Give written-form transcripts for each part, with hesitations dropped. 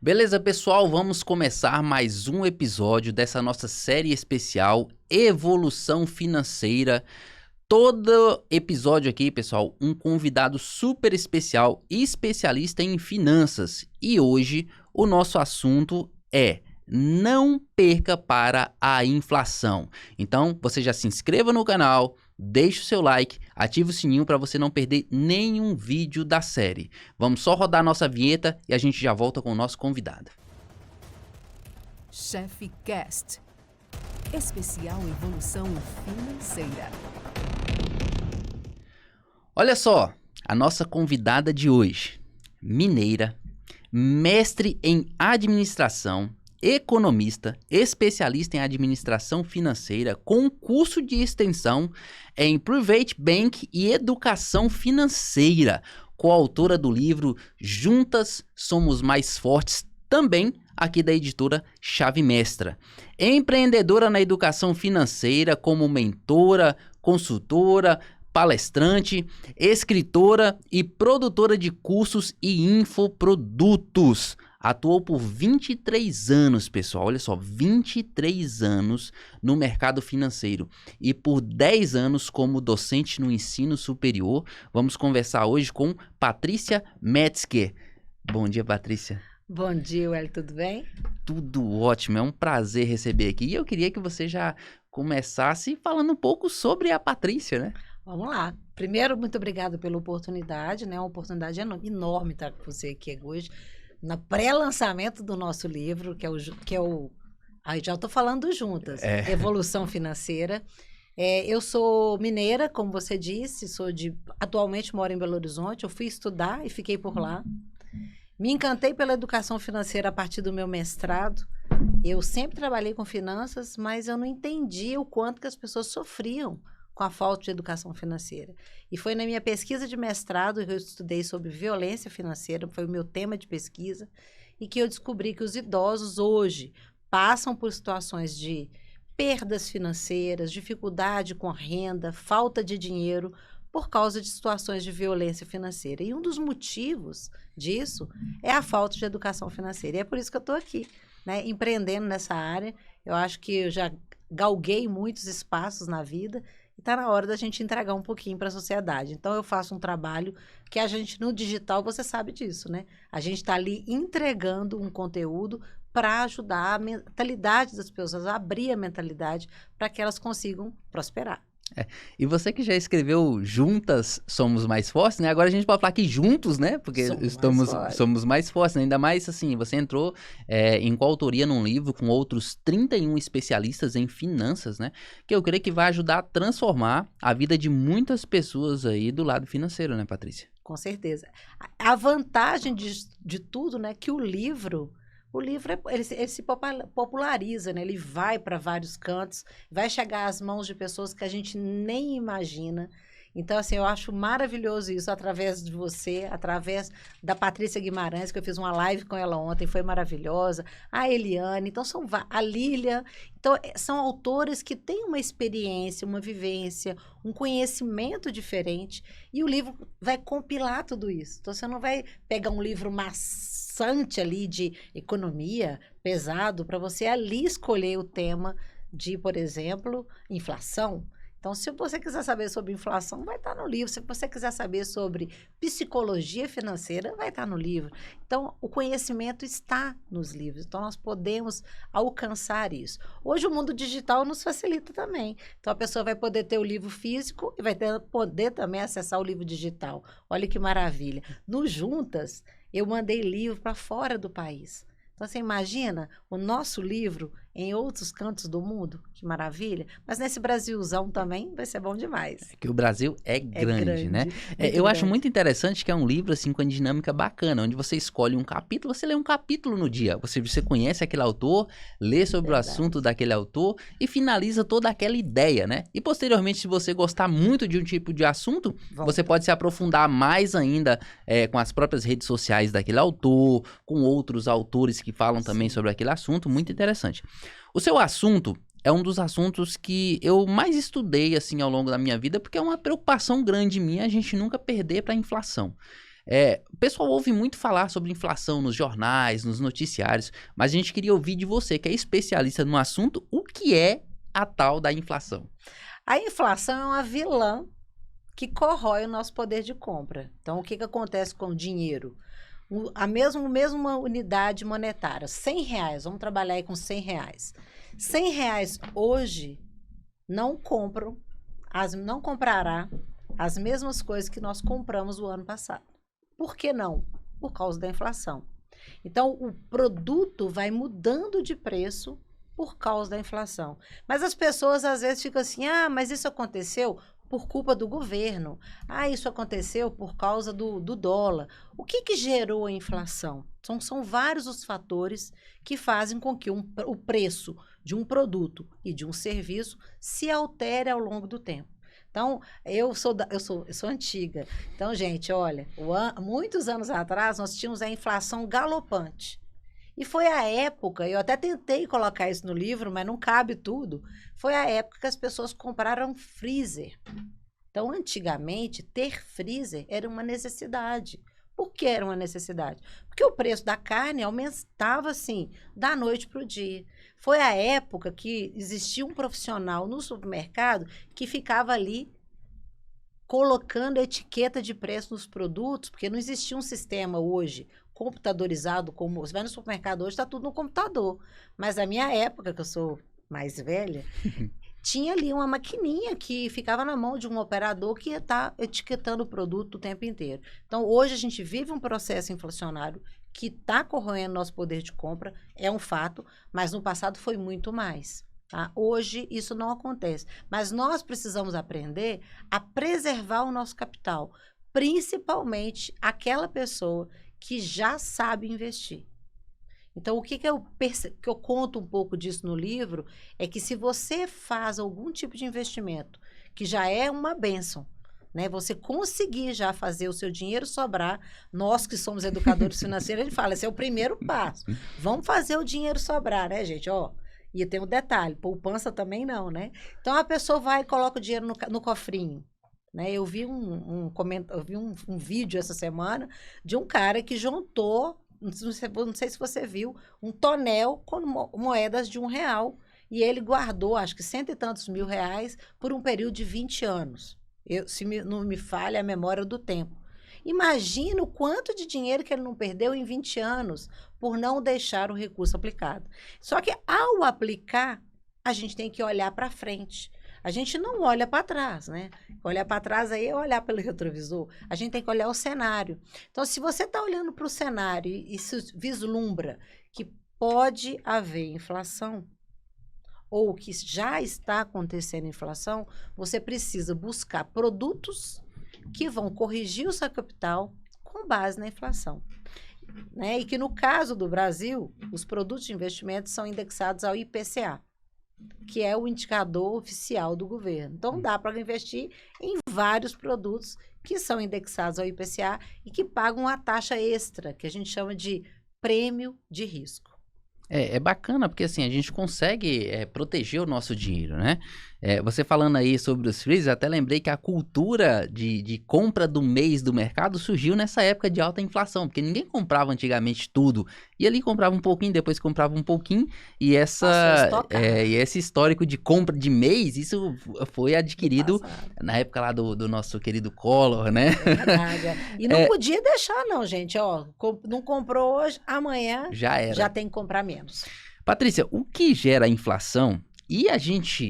Beleza, pessoal? Vamos começar mais um episódio dessa nossa série especial Evolução Financeira. Todo episódio aqui, pessoal, um convidado super especial e especialista em finanças. E hoje o nosso assunto é: não perca para a inflação. Então, você já se inscreva no canal, deixe o seu like, ative o sininho para você não perder nenhum vídeo da série. Vamos só rodar a nossa vinheta e a gente já volta com o nosso convidado. Chefe Cast, especial Evolução Financeira. Olha só, a nossa convidada de hoje, mineira, mestre em administração, economista, especialista em administração financeira, com curso de extensão em Private Bank e Educação Financeira, coautora do livro Juntas Somos Mais Fortes, também aqui da editora Chave Mestra. Empreendedora na educação financeira como mentora, consultora, palestrante, escritora e produtora de cursos e infoprodutos. Atuou por 23 anos, pessoal, olha só, 23 anos no mercado financeiro e por 10 anos como docente no ensino superior. Vamos conversar hoje com Patrícia Metzger. Bom dia, Patrícia. Bom dia, Well, tudo bem? Tudo ótimo, é um prazer receber aqui. E eu queria que você já começasse falando um pouco sobre a Patrícia, né? Vamos lá. Primeiro, muito obrigada pela oportunidade, né? Uma oportunidade enorme estar com você aqui hoje, no pré-lançamento do nosso livro, que é o aí já estou falando juntas, Evolução Financeira. Eu sou mineira, como você disse, atualmente moro em Belo Horizonte, eu fui estudar e fiquei por lá. Me encantei pela educação financeira a partir do meu mestrado. Eu sempre trabalhei com finanças, mas eu não entendia o quanto que as pessoas sofriam com a falta de educação financeira. E foi na minha pesquisa de mestrado que eu estudei sobre violência financeira, foi o meu tema de pesquisa, e que eu descobri que os idosos hoje passam por situações de perdas financeiras, dificuldade com a renda, falta de dinheiro, por causa de situações de violência financeira. E um dos motivos disso é a falta de educação financeira. E é por isso que eu estou aqui, né, empreendendo nessa área. Eu acho que eu já galguei muitos espaços na vida, e está na hora da gente entregar um pouquinho para a sociedade. Então, eu faço um trabalho que a gente, no digital, você sabe disso, né? A gente está ali entregando um conteúdo para ajudar a mentalidade das pessoas, a abrir a mentalidade para que elas consigam prosperar. E você que já escreveu Juntas Somos Mais Fortes, né? Agora a gente pode falar que juntos, né? Porque somos mais fortes, né? Ainda mais assim, você entrou em coautoria num livro com outros 31 especialistas em finanças, né? Que eu creio que vai ajudar a transformar a vida de muitas pessoas aí do lado financeiro, né, Patrícia? Com certeza. A vantagem de tudo, né? Que o livro ele se populariza, né? Ele vai para vários cantos, vai chegar às mãos de pessoas que a gente nem imagina. Então, assim, eu acho maravilhoso isso através de você, através da Patrícia Guimarães, que eu fiz uma live com ela ontem, foi maravilhosa, a Eliane, então a Lília. Então, são autores que têm uma experiência, uma vivência, um conhecimento diferente, e o livro vai compilar tudo isso. Então, você não vai pegar um livro maçante ali de economia, pesado, para você ali escolher o tema de, por exemplo, inflação. Então, se você quiser saber sobre inflação, vai estar no livro. Se você quiser saber sobre psicologia financeira, vai estar no livro. Então, o conhecimento está nos livros. Então, nós podemos alcançar isso. Hoje, o mundo digital nos facilita também. Então, a pessoa vai poder ter o livro físico e vai poder também acessar o livro digital. Olha que maravilha. No Juntas, eu mandei livro para fora do país. Então, você imagina o nosso livro em outros cantos do mundo? Que maravilha. Mas nesse Brasilzão também vai ser bom demais. Que o Brasil é grande, né? Eu grande. Acho muito interessante que é um livro assim com uma dinâmica bacana, onde você escolhe um capítulo, você lê um capítulo no dia. Você conhece aquele autor, lê sobre o assunto daquele autor e finaliza toda aquela ideia, né? E posteriormente, se você gostar muito de um tipo de assunto, você pode se aprofundar mais ainda com as próprias redes sociais daquele autor, com outros autores que falam também sobre aquele assunto. Muito interessante. O seu assunto é um dos assuntos que eu mais estudei assim ao longo da minha vida, porque é uma preocupação grande minha a gente nunca perder para a inflação. O pessoal ouve muito falar sobre inflação nos jornais, nos noticiários, mas a gente queria ouvir de você, que é especialista no assunto, o que é a tal da inflação? A inflação é uma vilã que corrói o nosso poder de compra. Então, o que acontece com o dinheiro? A mesma unidade monetária, R$ 100, vamos trabalhar aí com R$ 100. R$ 100 hoje não comprará as mesmas coisas que nós compramos o ano passado. Por que não? Por causa da inflação. Então, o produto vai mudando de preço por causa da inflação. Mas as pessoas às vezes ficam assim, mas isso aconteceu por culpa do governo. Isso aconteceu por causa do dólar. O que gerou a inflação? São vários os fatores que fazem com que o preço de um produto e de um serviço se altere ao longo do tempo. Então, eu sou antiga. Então, gente, olha, muitos anos atrás nós tínhamos a inflação galopante. E foi a época, eu até tentei colocar isso no livro, mas não cabe tudo. Foi a época que as pessoas compraram freezer. Então, antigamente, ter freezer era uma necessidade. Por que era uma necessidade? Porque o preço da carne aumentava, assim, da noite para o dia. Foi a época que existia um profissional no supermercado que ficava ali colocando etiqueta de preço nos produtos, porque não existia um sistema hoje computadorizado, como você vai no supermercado hoje, está tudo no computador. Mas na minha época, que eu sou mais velha, tinha ali uma maquininha que ficava na mão de um operador que ia estar etiquetando o produto o tempo inteiro. Então, hoje a gente vive um processo inflacionário que está corroendo nosso poder de compra, é um fato, mas no passado foi muito mais. Tá? Hoje isso não acontece. Mas nós precisamos aprender a preservar o nosso capital, principalmente aquela pessoa que já sabe investir. Então, o que eu conto um pouco disso no livro é que se você faz algum tipo de investimento, que já é uma bênção, né? Você conseguir já fazer o seu dinheiro sobrar, nós que somos educadores financeiros, a gente fala, esse é o primeiro passo. Vamos fazer o dinheiro sobrar, né, gente? E tem um detalhe, poupança também não, né? Então, a pessoa vai e coloca o dinheiro no cofrinho. Né? Eu vi um vídeo essa semana de um cara que juntou, não sei se você viu, um tonel com moedas de R$ 1. E ele guardou, acho que cento e tantos mil reais por um período de 20 anos. Não me falha a memória do tempo. Imagina o quanto de dinheiro que ele não perdeu em 20 anos por não deixar o recurso aplicado. Só que ao aplicar, a gente tem que olhar para frente. A gente não olha para trás, né? Olhar para trás aí é olhar pelo retrovisor. A gente tem que olhar o cenário. Então, se você está olhando para o cenário e se vislumbra que pode haver inflação, ou que já está acontecendo inflação, você precisa buscar produtos que vão corrigir o seu capital com base na inflação. Né? E que, no caso do Brasil, os produtos de investimento são indexados ao IPCA, que é o indicador oficial do governo. Então, dá para investir em vários produtos que são indexados ao IPCA e que pagam a taxa extra, que a gente chama de prêmio de risco. É bacana porque assim, a gente consegue proteger o nosso dinheiro, né? Você falando aí sobre os freezers, até lembrei que a cultura de compra do mês do mercado surgiu nessa época de alta inflação, porque ninguém comprava antigamente tudo. E ali comprava um pouquinho, depois comprava um pouquinho, e esse histórico de compra de mês, isso foi adquirido na época lá do nosso querido Collor, né? É verdade. E não podia deixar não, gente. Não comprou hoje, amanhã já tem que comprar menos. Patrícia, o que gera a inflação? E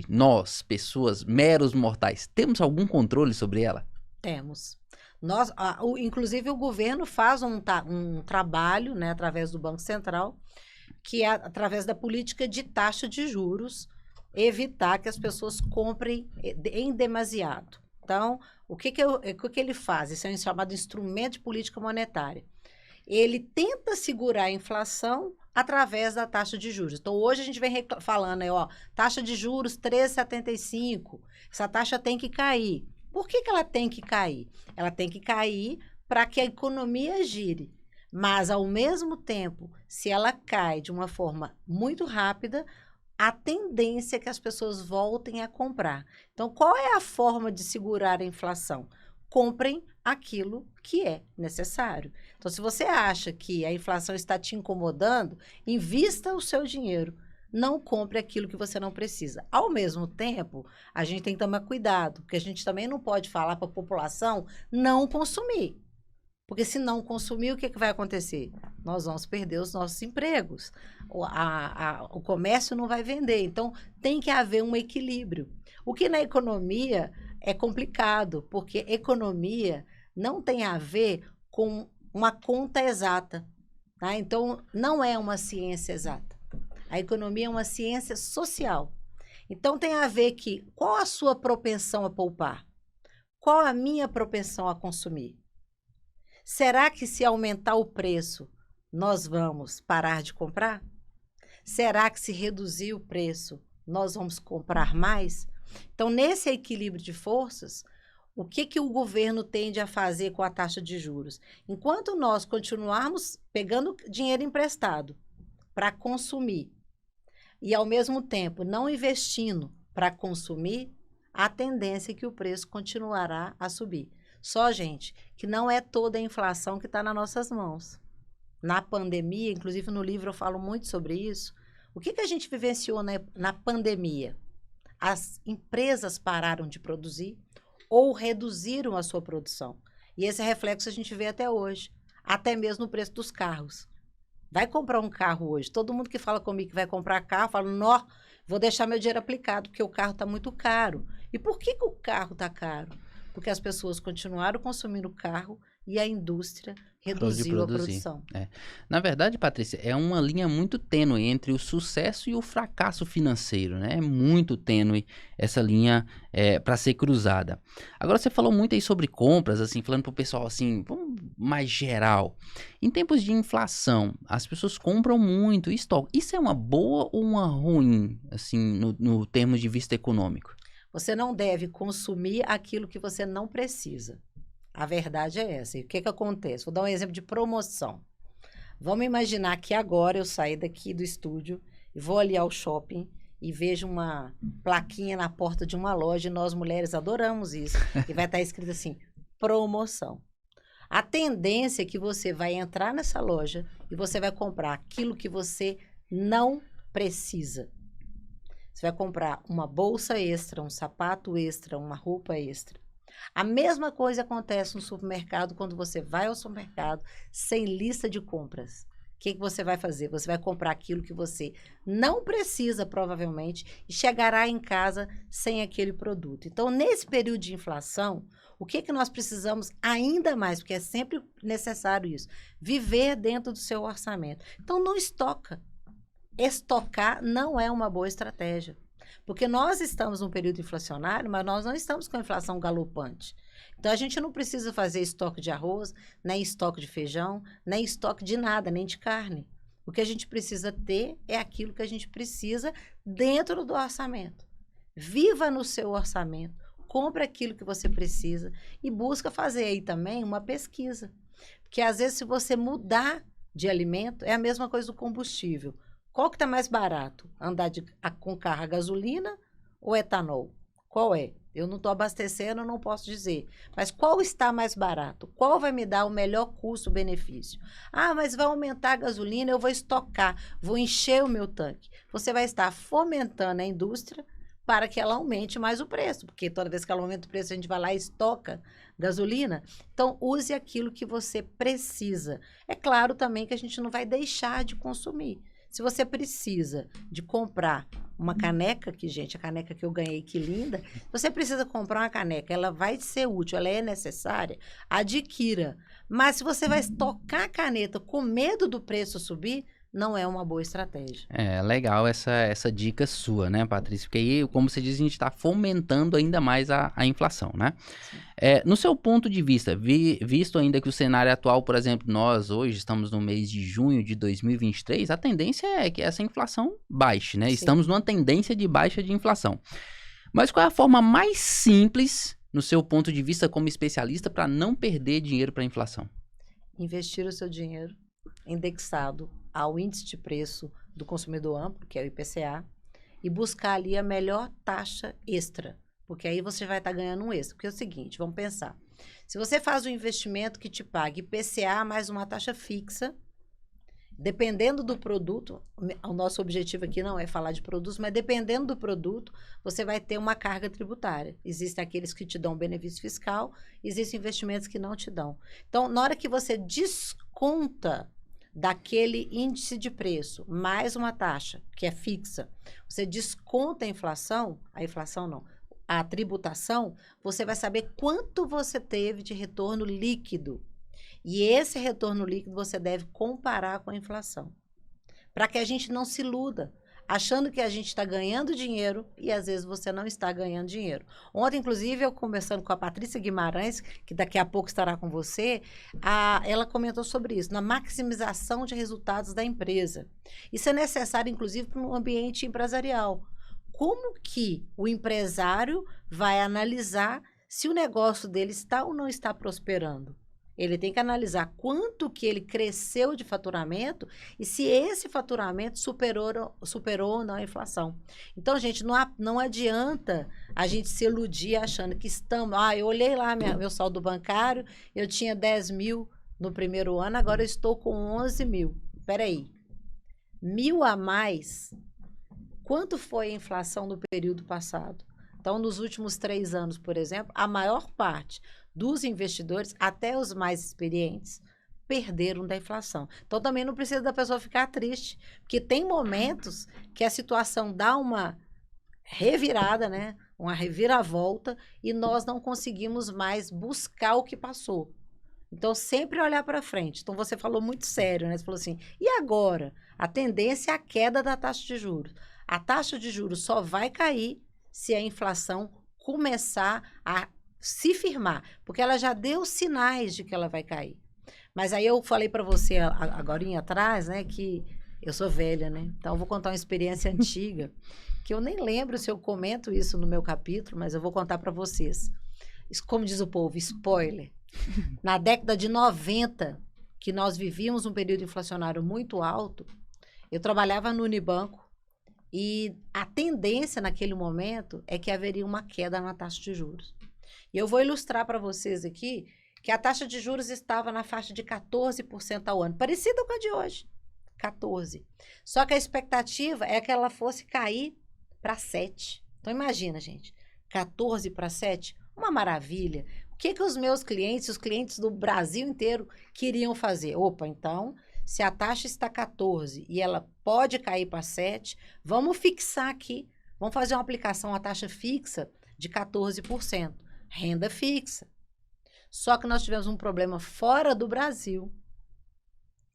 nós, pessoas, meros mortais, temos algum controle sobre ela? Temos. Inclusive, o governo faz um trabalho, né, através do Banco Central, que é através da política de taxa de juros, evitar que as pessoas comprem em demasiado. Então, o que ele faz? Isso é um chamado instrumento de política monetária. Ele tenta segurar a inflação através da taxa de juros. Então, hoje a gente vem falando aí, taxa de juros 3,75. Essa taxa tem que cair. Por que ela tem que cair? Ela tem que cair para que a economia gire. Mas, ao mesmo tempo, se ela cai de uma forma muito rápida, a tendência é que as pessoas voltem a comprar. Então, qual é a forma de segurar a inflação? comprem aquilo que é necessário. Então, se você acha que a inflação está te incomodando, invista o seu dinheiro. Não compre aquilo que você não precisa. Ao mesmo tempo, a gente tem que tomar cuidado, porque a gente também não pode falar para a população não consumir. Porque se não consumir, o que vai acontecer? Nós vamos perder os nossos empregos. O comércio não vai vender. Então, tem que haver um equilíbrio. O que na economia é complicado, porque economia não tem a ver com uma conta exata. Tá? Então, não é uma ciência exata. A economia é uma ciência social. Então, tem a ver que qual a sua propensão a poupar? Qual a minha propensão a consumir? Será que se aumentar o preço, nós vamos parar de comprar? Será que se reduzir o preço, nós vamos comprar mais? Então, nesse equilíbrio de forças, o que o governo tende a fazer com a taxa de juros? Enquanto nós continuarmos pegando dinheiro emprestado para consumir e, ao mesmo tempo, não investindo para consumir, a tendência é que o preço continuará a subir. Só, gente, que não é toda a inflação que está nas nossas mãos. Na pandemia, inclusive no livro eu falo muito sobre isso, o que a gente vivenciou na pandemia? As empresas pararam de produzir ou reduziram a sua produção. E esse reflexo a gente vê até hoje, até mesmo no preço dos carros. Vai comprar um carro hoje, todo mundo que fala comigo que vai comprar carro, fala, não, vou deixar meu dinheiro aplicado, porque o carro está muito caro. E por que o carro está caro? Porque as pessoas continuaram consumindo carro e a indústria reduziu a produção. É. Na verdade, Patrícia, é uma linha muito tênue entre o sucesso e o fracasso financeiro, né? É muito tênue essa linha para ser cruzada. Agora, você falou muito aí sobre compras, assim, falando para o pessoal assim, mais geral. Em tempos de inflação, as pessoas compram muito estoque. Isso é uma boa ou uma ruim, assim, no termos de vista econômico? Você não deve consumir aquilo que você não precisa. A verdade é essa. E o que acontece? Vou dar um exemplo de promoção. Vamos imaginar que agora eu saí daqui do estúdio e vou ali ao shopping e vejo uma plaquinha na porta de uma loja e nós mulheres adoramos isso. E vai estar escrito assim, promoção. A tendência é que você vai entrar nessa loja e você vai comprar aquilo que você não precisa. Você vai comprar uma bolsa extra, um sapato extra, uma roupa extra. A mesma coisa acontece no supermercado quando você vai ao supermercado sem lista de compras. O que você vai fazer? Você vai comprar aquilo que você não precisa, provavelmente, e chegará em casa sem aquele produto. Então, nesse período de inflação, o que nós precisamos ainda mais, porque é sempre necessário isso, viver dentro do seu orçamento. Então, não estoca. Estocar não é uma boa estratégia. Porque nós estamos num período inflacionário, mas nós não estamos com a inflação galopante. Então, a gente não precisa fazer estoque de arroz, nem estoque de feijão, nem estoque de nada, nem de carne. O que a gente precisa ter é aquilo que a gente precisa dentro do orçamento. Viva no seu orçamento, compre aquilo que você precisa e busca fazer aí também uma pesquisa. Porque, às vezes, se você mudar de alimento, é a mesma coisa do combustível. Qual que está mais barato? Andar com carro a gasolina ou etanol? Qual é? Eu não estou abastecendo, não posso dizer. Mas qual está mais barato? Qual vai me dar o melhor custo-benefício? Ah, mas vai aumentar a gasolina, eu vou estocar, vou encher o meu tanque. Você vai estar fomentando a indústria para que ela aumente mais o preço. Porque toda vez que ela aumenta o preço, a gente vai lá e estoca gasolina. Então, use aquilo que você precisa. É claro também que a gente não vai deixar de consumir. Se você precisa de comprar uma caneca, que, gente, a caneca que eu ganhei, que linda, você precisa comprar uma caneca, ela vai ser útil, ela é necessária, adquira. Mas se você vai estocar a caneta com medo do preço subir, não é uma boa estratégia. É legal essa dica sua, né, Patrícia? Porque aí, como você diz, a gente está fomentando ainda mais a inflação, né? No seu ponto de vista, visto ainda que o cenário atual, por exemplo, nós hoje estamos no mês de junho de 2023, a tendência é que essa inflação baixe, né? Sim. Estamos numa tendência de baixa de inflação. Mas qual é a forma mais simples, no seu ponto de vista como especialista, para não perder dinheiro para a inflação? Investir o seu dinheiro indexado ao índice de preço do consumidor amplo, que é o IPCA, e buscar ali a melhor taxa extra, porque aí você vai estar ganhando um extra. Porque é o seguinte, vamos pensar, Se você faz um investimento que te pague IPCA mais uma taxa fixa, dependendo do produto, o nosso objetivo aqui não é falar de produtos, mas dependendo do produto, você vai ter uma carga tributária. Existem aqueles que te dão benefício fiscal, existem investimentos que não te dão. Então, na hora que você desconta daquele índice de preço, mais uma taxa, que é fixa, você desconta a inflação não, a tributação, você vai saber quanto você teve de retorno líquido. E esse retorno líquido você deve comparar com a inflação. Para que a gente não se iluda, achando que a gente está ganhando dinheiro e às vezes você não está ganhando dinheiro. Ontem, inclusive, eu conversando com a Patrícia Guimarães, que daqui a pouco estará com você, ela comentou sobre isso, na maximização de resultados da empresa. Isso é necessário, inclusive, para um ambiente empresarial. Como que o empresário vai analisar se o negócio dele está ou não está prosperando? Ele tem que analisar quanto que ele cresceu de faturamento e se esse faturamento superou ou não a inflação. Então, gente, não adianta a gente se iludir achando que estamos... eu olhei lá meu saldo bancário, eu tinha 10 mil no primeiro ano, agora eu estou com 11 mil. Espera aí. 1.000 a mais, quanto foi a inflação no período passado? Então, nos últimos 3 anos, por exemplo, a maior parte dos investidores, até os mais experientes, perderam da inflação. Então, também não precisa da pessoa ficar triste, porque tem momentos que a situação dá uma revirada, né? Uma reviravolta, e nós não conseguimos mais buscar o que passou. Então, sempre olhar para frente. Então, você falou muito sério, né? Você falou assim, e agora? A tendência é a queda da taxa de juros. A taxa de juros só vai cair se a inflação começar a se firmar, porque ela já deu sinais de que ela vai cair. Mas aí eu falei para você agorinha atrás, né, que eu sou velha, né? Então eu vou contar uma experiência antiga, que eu nem lembro se eu comento isso no meu capítulo, mas eu vou contar para vocês. Isso, como diz o povo, spoiler. Na década de 90, que nós vivíamos um período inflacionário muito alto, eu trabalhava no Unibanco e a tendência naquele momento é que haveria uma queda na taxa de juros. E eu vou ilustrar para vocês aqui que a taxa de juros estava na faixa de 14% ao ano, parecida com a de hoje, 14%. Só que a expectativa é que ela fosse cair para 7%. Então, imagina, gente, 14 para 7, uma maravilha. O que os meus clientes, os clientes do Brasil inteiro, queriam fazer? Opa, então, se a taxa está 14 e ela pode cair para 7, vamos fixar aqui, vamos fazer uma aplicação, a taxa fixa de 14%. Renda fixa. Só que nós tivemos um problema fora do Brasil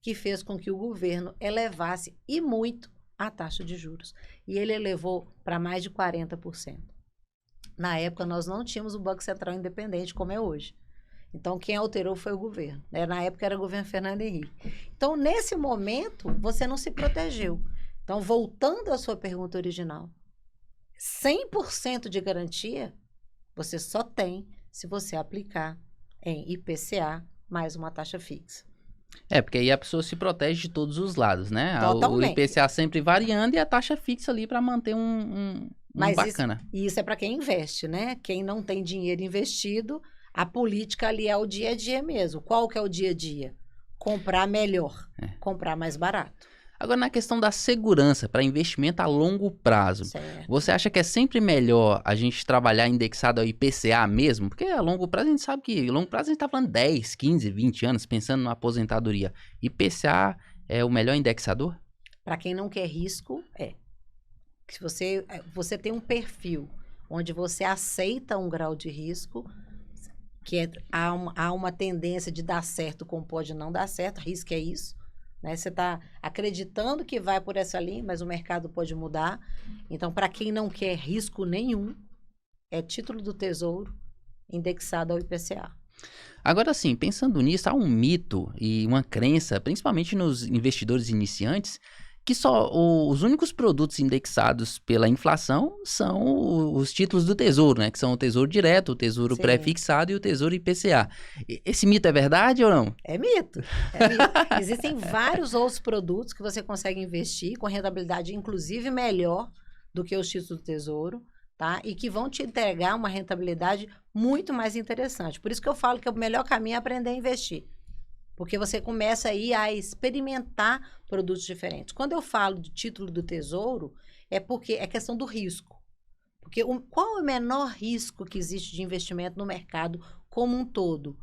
que fez com que o governo elevasse e muito a taxa de juros. E ele elevou para mais de 40%. Na época, nós não tínhamos o Banco Central independente como é hoje. Então, quem alterou foi o governo. Na época, era o governo Fernando Henrique. Então, nesse momento, você não se protegeu. Então, voltando à sua pergunta original, 100% de garantia você só tem se você aplicar em IPCA mais uma taxa fixa. Porque aí a pessoa se protege de todos os lados, né? Totalmente. O IPCA sempre variando e a taxa fixa ali para manter um bacana. Isso é para quem investe, né? Quem não tem dinheiro investido, a política ali é o dia a dia mesmo. Qual que é o dia a dia? Comprar melhor, comprar mais barato. Agora, na questão da segurança para investimento a longo prazo, Certo. Você acha que é sempre melhor a gente trabalhar indexado ao IPCA mesmo? Porque a longo prazo a gente sabe que a longo prazo a gente está falando 10, 15, 20 anos pensando na aposentadoria. IPCA é o melhor indexador? Para quem não quer risco, Se você tem um perfil onde você aceita um grau de risco, que há uma tendência de dar certo como pode não dar certo, risco é isso. Né? Você está acreditando que vai por essa linha, mas o mercado pode mudar. Então, para quem não quer risco nenhum, é título do Tesouro indexado ao IPCA. Agora sim, pensando nisso, há um mito e uma crença, principalmente nos investidores iniciantes, que só os únicos produtos indexados pela inflação são os títulos do Tesouro, né? Que são o Tesouro Direto, o Tesouro Sim. Pré-fixado e o Tesouro IPCA. Esse mito é verdade ou não? É mito. Existem vários outros produtos que você consegue investir com rentabilidade, inclusive, melhor do que os títulos do Tesouro. tá? E que vão te entregar uma rentabilidade muito mais interessante. Por isso que eu falo que o melhor caminho é aprender a investir. Porque você começa aí a experimentar produtos diferentes. Quando eu falo do título do Tesouro, é porque é questão do risco. Porque qual é o menor risco que existe de investimento no mercado como um todo?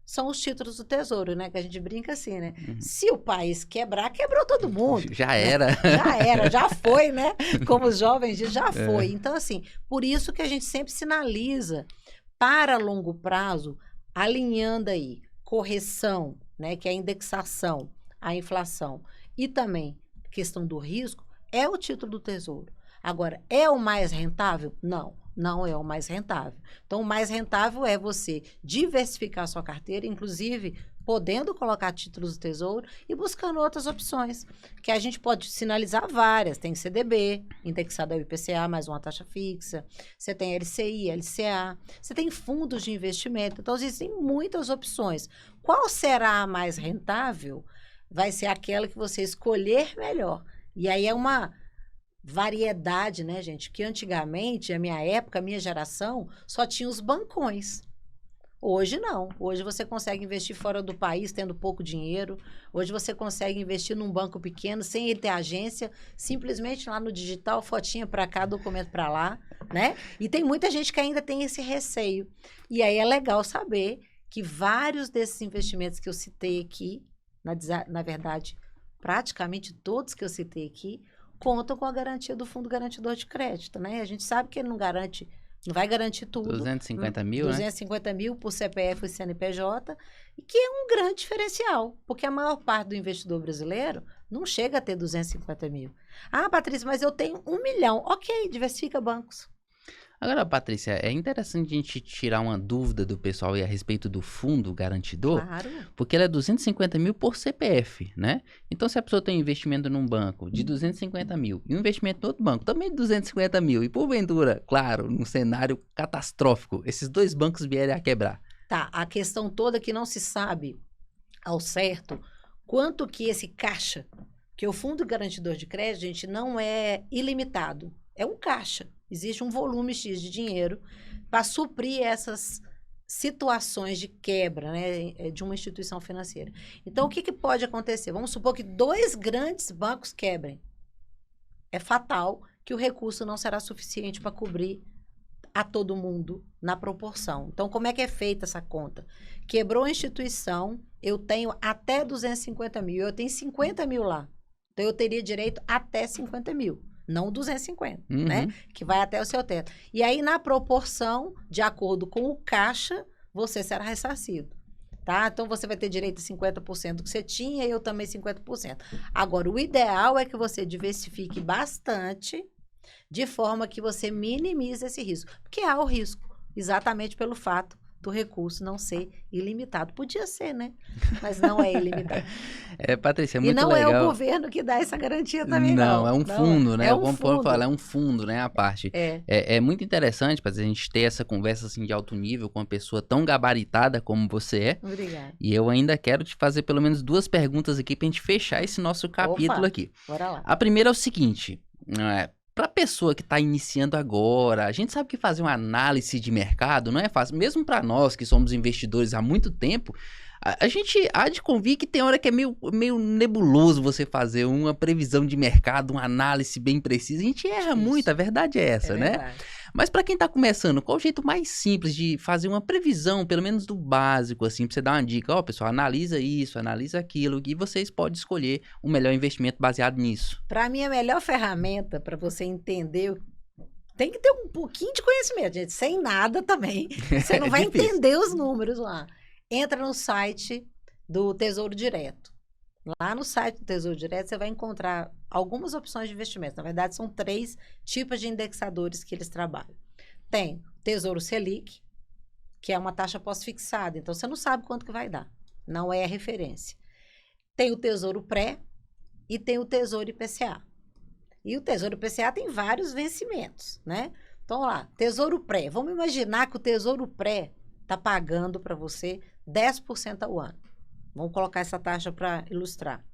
São os títulos do Tesouro, né? Que a gente brinca assim, né? Se o país quebrar, quebrou todo mundo. Já era. Já era, já foi, né? Como os jovens dizem, já foi. Então, assim, por isso que a gente sempre sinaliza para longo prazo, alinhando aí correção, né? Que é a indexação, a inflação e também questão do risco, é o título do Tesouro. Agora, é o mais rentável? Não, não é o mais rentável. Então, o mais rentável é você diversificar a sua carteira, inclusive podendo colocar títulos do Tesouro e buscando outras opções, que a gente pode sinalizar várias. Tem CDB, indexado ao IPCA, mais uma taxa fixa. Você tem LCI, LCA. Você tem fundos de investimento. Então, existem muitas opções. Qual será a mais rentável? Vai ser aquela que você escolher melhor. E aí é uma variedade, né, gente? Que antigamente, a minha época, a minha geração, só tinha os bancões. Hoje não. Hoje você consegue investir fora do país tendo pouco dinheiro. Hoje você consegue investir num banco pequeno sem ele ter agência, simplesmente lá no digital, fotinha para cá, documento para lá, né? E tem muita gente que ainda tem esse receio. E aí é legal saber que vários desses investimentos que eu citei aqui, na verdade, praticamente todos que eu citei aqui, contam com a garantia do Fundo Garantidor de Crédito, né? A gente sabe que ele não garante, não vai garantir tudo. 250 mil, 250 mil por CPF e CNPJ, e que é um grande diferencial, porque a maior parte do investidor brasileiro não chega a ter 250 mil. Ah, Patrícia, mas eu tenho 1 milhão. Ok, diversifica bancos. Agora, Patrícia, é interessante a gente tirar uma dúvida do pessoal aí a respeito do fundo garantidor, Claro. porque ele é 250 mil por CPF, né? Então, se a pessoa tem um investimento num banco de 250 mil e um investimento no outro banco também de 250 mil, e porventura, claro, num cenário catastrófico, esses dois bancos vierem a quebrar. Tá, a questão toda é que não se sabe ao certo quanto que esse caixa, que o Fundo Garantidor de Crédito, gente, não é ilimitado, é um caixa. Existe um volume X de dinheiro para suprir essas situações de quebra, né, de uma instituição financeira. Então, o que pode acontecer? Vamos supor que 2 grandes bancos quebrem. É fatal que o recurso não será suficiente para cobrir a todo mundo na proporção. Então, como é que é feita essa conta? Quebrou a instituição, eu tenho até 250 mil, eu tenho 50 mil lá. Então, eu teria direito até 50 mil. Não 250, né? Que vai até o seu teto. E aí, na proporção, de acordo com o caixa, você será ressarcido, tá? Então, você vai ter direito a 50% do que você tinha e eu também 50%. Agora, o ideal é que você diversifique bastante, de forma que você minimize esse risco. Porque há o risco, exatamente pelo fato do recurso não ser ilimitado. Podia ser, né? Mas não é ilimitado. Patrícia, é muito legal. E não é o governo que dá essa garantia também, não. Não, é um fundo, né? É um Vamos fundo. falar, é um fundo, né? A parte. É muito interessante para a gente ter essa conversa assim de alto nível com uma pessoa tão gabaritada como você é. Obrigada. E eu ainda quero te fazer pelo menos 2 perguntas aqui pra gente fechar esse nosso capítulo aqui. Bora lá. A primeira é o seguinte, para a pessoa que está iniciando agora, a gente sabe que fazer uma análise de mercado não é fácil. Mesmo para nós que somos investidores há muito tempo, a gente há de convir que tem hora que é meio nebuloso você fazer uma previsão de mercado, uma análise bem precisa. A gente erra muito, a verdade é essa, né? Verdade. Mas para quem está começando, qual o jeito mais simples de fazer uma previsão, pelo menos do básico, assim, para você dar uma dica? Ó, pessoal, analisa isso, analisa aquilo, e vocês podem escolher o melhor investimento baseado nisso. Para mim, a melhor ferramenta para você entender, tem que ter um pouquinho de conhecimento, gente. Sem nada também. Você não vai difícil. entender os números lá. Entra no site do Tesouro Direto. Lá no site do Tesouro Direto, você vai encontrar algumas opções de investimento. Na verdade, são 3 tipos de indexadores que eles trabalham. Tem o Tesouro Selic, que é uma taxa pós-fixada. Então, você não sabe quanto que vai dar. Não é a referência. Tem o Tesouro Pré e tem o Tesouro IPCA. E o Tesouro IPCA tem vários vencimentos, né? Então, lá, Tesouro Pré. Vamos imaginar que o Tesouro Pré está pagando para você 10% ao ano. Vamos colocar essa taxa para ilustrar.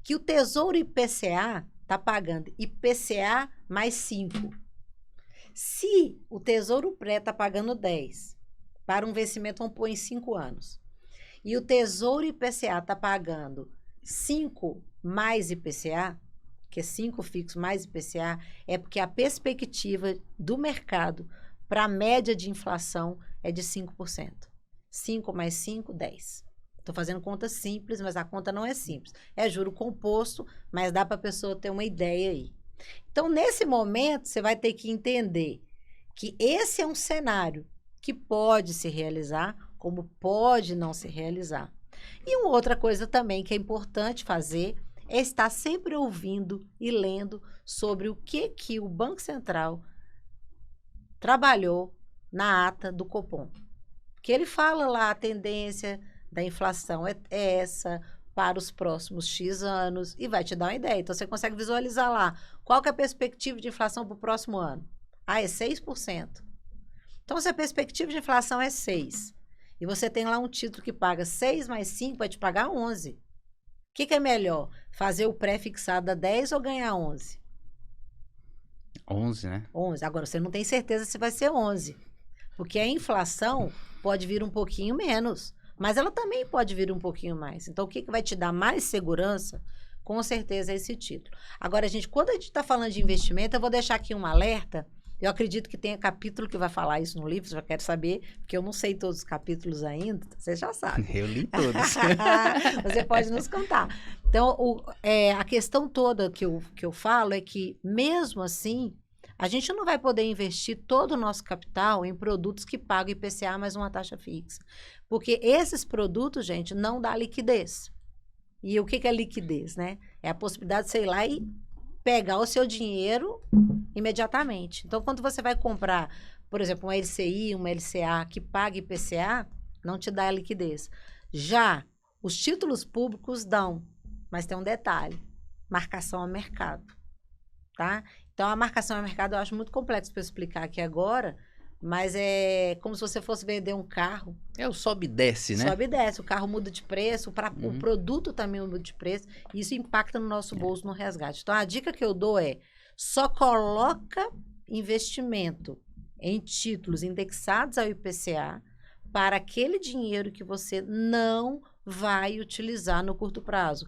Que o Tesouro IPCA está pagando IPCA mais 5. Se o Tesouro Pré está pagando 10 para um vencimento, vamos pôr em 5 anos, e o Tesouro IPCA está pagando 5 mais IPCA, que é 5 fixo mais IPCA, é porque a perspectiva do mercado para a média de inflação é de 5%. 5 mais 5, 10. Estou fazendo conta simples, mas a conta não é simples. É juro composto, mas dá para a pessoa ter uma ideia aí. Então, nesse momento, você vai ter que entender que esse é um cenário que pode se realizar, como pode não se realizar. E uma outra coisa também que é importante fazer é estar sempre ouvindo e lendo sobre o que o Banco Central trabalhou na ata do Copom. Que ele fala lá, a tendência da inflação é essa para os próximos X anos e vai te dar uma ideia. Então, você consegue visualizar lá qual que é a perspectiva de inflação para o próximo ano. Ah, é 6%. Então, se a perspectiva de inflação é 6 e você tem lá um título que paga 6 mais 5, vai te pagar 11. O que é melhor? Fazer o pré-fixado a 10 ou ganhar 11? 11, né? 11. Agora, você não tem certeza se vai ser 11. Porque a inflação pode vir um pouquinho menos, mas ela também pode vir um pouquinho mais. Então, o que vai te dar mais segurança? Com certeza é esse título. Agora, quando a gente está falando de investimento, eu vou deixar aqui um alerta. Eu acredito que tem capítulo que vai falar isso no livro, já quero saber, porque eu não sei todos os capítulos ainda, você já sabe. Eu li todos. Você pode nos contar. Então, a questão toda que eu falo é que, mesmo assim, a gente não vai poder investir todo o nosso capital em produtos que pagam IPCA mais uma taxa fixa. Porque esses produtos, gente, não dá liquidez. E o que é liquidez, né? É a possibilidade de você ir lá e pegar o seu dinheiro imediatamente. Então, quando você vai comprar, por exemplo, um LCI, uma LCA que paga IPCA, não te dá a liquidez. Já os títulos públicos dão, mas tem um detalhe: marcação a mercado, tá? Então, a marcação a mercado eu acho muito complexo para eu explicar aqui agora, mas é como se você fosse vender um carro. É o sobe e desce, né? Sobe e desce, o carro muda de preço, o produto também muda de preço, e isso impacta no nosso bolso no resgate. Então, a dica que eu dou é: só coloca investimento em títulos indexados ao IPCA para aquele dinheiro que você não vai utilizar no curto prazo.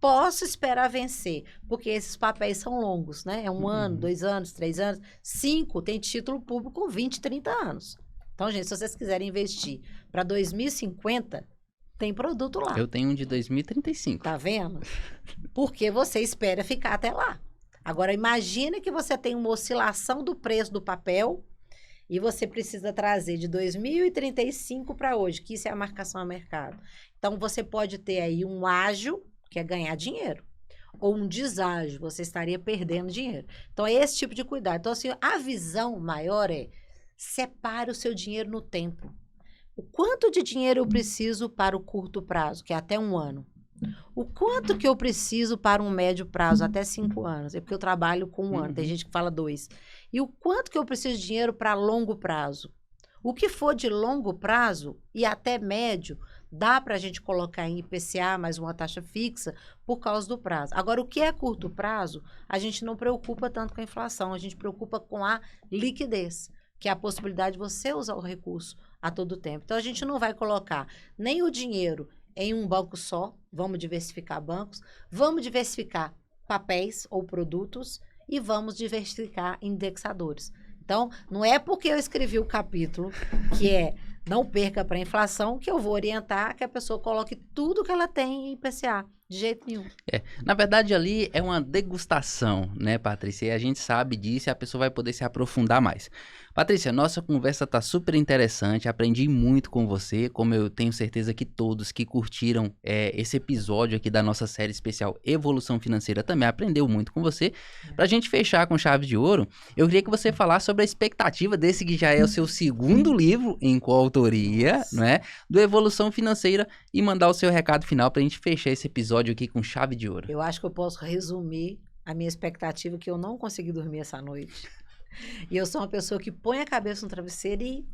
Posso esperar vencer, porque esses papéis são longos, né? É 1 ano, 2 anos, 3 anos, 5, tem título público com 20, 30 anos. Então, gente, se vocês quiserem investir para 2050, tem produto lá. Eu tenho um de 2035. Tá vendo? Porque você espera ficar até lá. Agora, imagine que você tem uma oscilação do preço do papel e você precisa trazer de 2035 para hoje, que isso é a marcação a mercado. Então, você pode ter aí um ágio, que é ganhar dinheiro, ou um deságio, você estaria perdendo dinheiro. Então, é esse tipo de cuidado. Então, assim, a visão maior é: separe o seu dinheiro no tempo. O quanto de dinheiro eu preciso para o curto prazo, que é até 1 ano? O quanto que eu preciso para um médio prazo, até 5 anos? É porque eu trabalho com 1 ano, tem gente que fala 2. E o quanto que eu preciso de dinheiro para longo prazo? O que for de longo prazo e até médio, dá para a gente colocar em IPCA mais uma taxa fixa por causa do prazo. Agora, o que é curto prazo, a gente não preocupa tanto com a inflação, a gente preocupa com a liquidez, que é a possibilidade de você usar o recurso a todo tempo. Então, a gente não vai colocar nem o dinheiro em um banco só, vamos diversificar bancos, vamos diversificar papéis ou produtos e vamos diversificar indexadores. Então, não é porque eu escrevi o capítulo que é não perca para a inflação que eu vou orientar que a pessoa coloque tudo que ela tem em IPCA. De jeito nenhum. Na verdade, ali é uma degustação, né, Patrícia? E a gente sabe disso e a pessoa vai poder se aprofundar mais. Patrícia, nossa conversa tá super interessante, aprendi muito com você, como eu tenho certeza que todos que curtiram esse episódio aqui da nossa série especial Evolução Financeira também aprendeu muito com você. Pra gente fechar com chave de ouro, eu queria que você falasse sobre a expectativa desse que já é o seu segundo livro em coautoria, né, do Evolução Financeira, e mandar o seu recado final pra gente fechar esse episódio aqui com chave de ouro. Eu acho que eu posso resumir a minha expectativa, que eu não consegui dormir essa noite. E eu sou uma pessoa que põe a cabeça no travesseiro e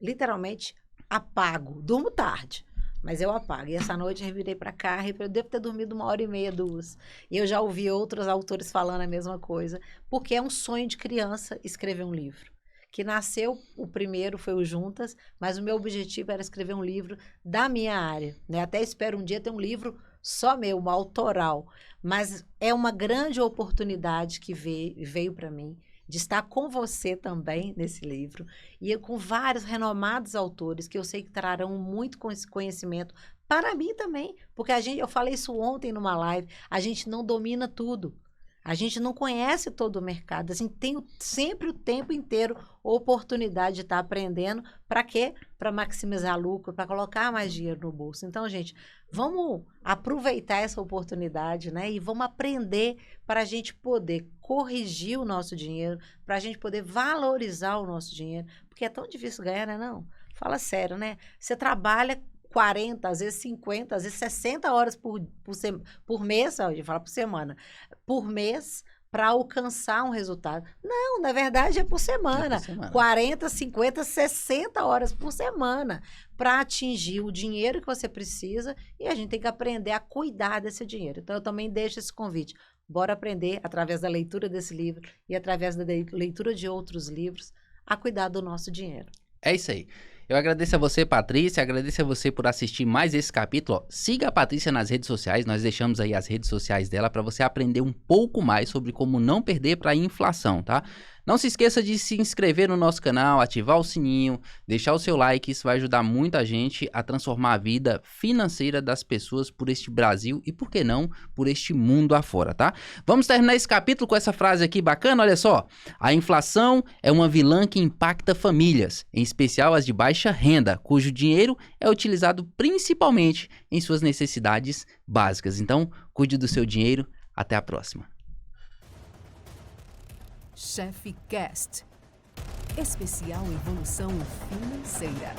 literalmente apago. Durmo tarde, mas eu apago. E essa noite eu revirei para cá, eu devo ter dormido 1h30, 2. E eu já ouvi outros autores falando a mesma coisa, porque é um sonho de criança escrever um livro. que nasceu, o primeiro foi o Juntas, mas o meu objetivo era escrever um livro da minha área, né? Até espero um dia ter um livro só meu, uma autoral, mas é uma grande oportunidade que veio para mim, de estar com você também nesse livro, e com vários renomados autores que eu sei que trarão muito conhecimento para mim também, porque eu falei isso ontem numa live, a gente não domina tudo. A gente não conhece todo o mercado, assim, tem sempre o tempo inteiro oportunidade de estar aprendendo. Para quê? Para maximizar lucro, para colocar mais dinheiro no bolso. Então, gente, vamos aproveitar essa oportunidade, né? E vamos aprender para a gente poder corrigir o nosso dinheiro, para a gente poder valorizar o nosso dinheiro, porque é tão difícil ganhar, né? Não, fala sério, né? Você trabalha 40, às vezes 50, às vezes 60 horas por mês, eu ia falar por semana, por mês, para alcançar um resultado. Não, na verdade é por semana. 40, 50, 60 horas por semana para atingir o dinheiro que você precisa, e a gente tem que aprender a cuidar desse dinheiro. Então, eu também deixo esse convite. Bora aprender, através da leitura desse livro e através da leitura de outros livros, a cuidar do nosso dinheiro. É isso aí. Eu agradeço a você, Patrícia, agradeço a você por assistir mais esse capítulo. Ó, siga a Patrícia nas redes sociais, nós deixamos aí as redes sociais dela para você aprender um pouco mais sobre como não perder para a inflação, tá? Não se esqueça de se inscrever no nosso canal, ativar o sininho, deixar o seu like, isso vai ajudar muito a gente a transformar a vida financeira das pessoas por este Brasil e, por que não, por este mundo afora, tá? Vamos terminar esse capítulo com essa frase aqui bacana, olha só. A inflação é uma vilã que impacta famílias, em especial as de baixa renda, cujo dinheiro é utilizado principalmente em suas necessidades básicas. Então, cuide do seu dinheiro. Até a próxima. Chefe Cast, especial evolução financeira.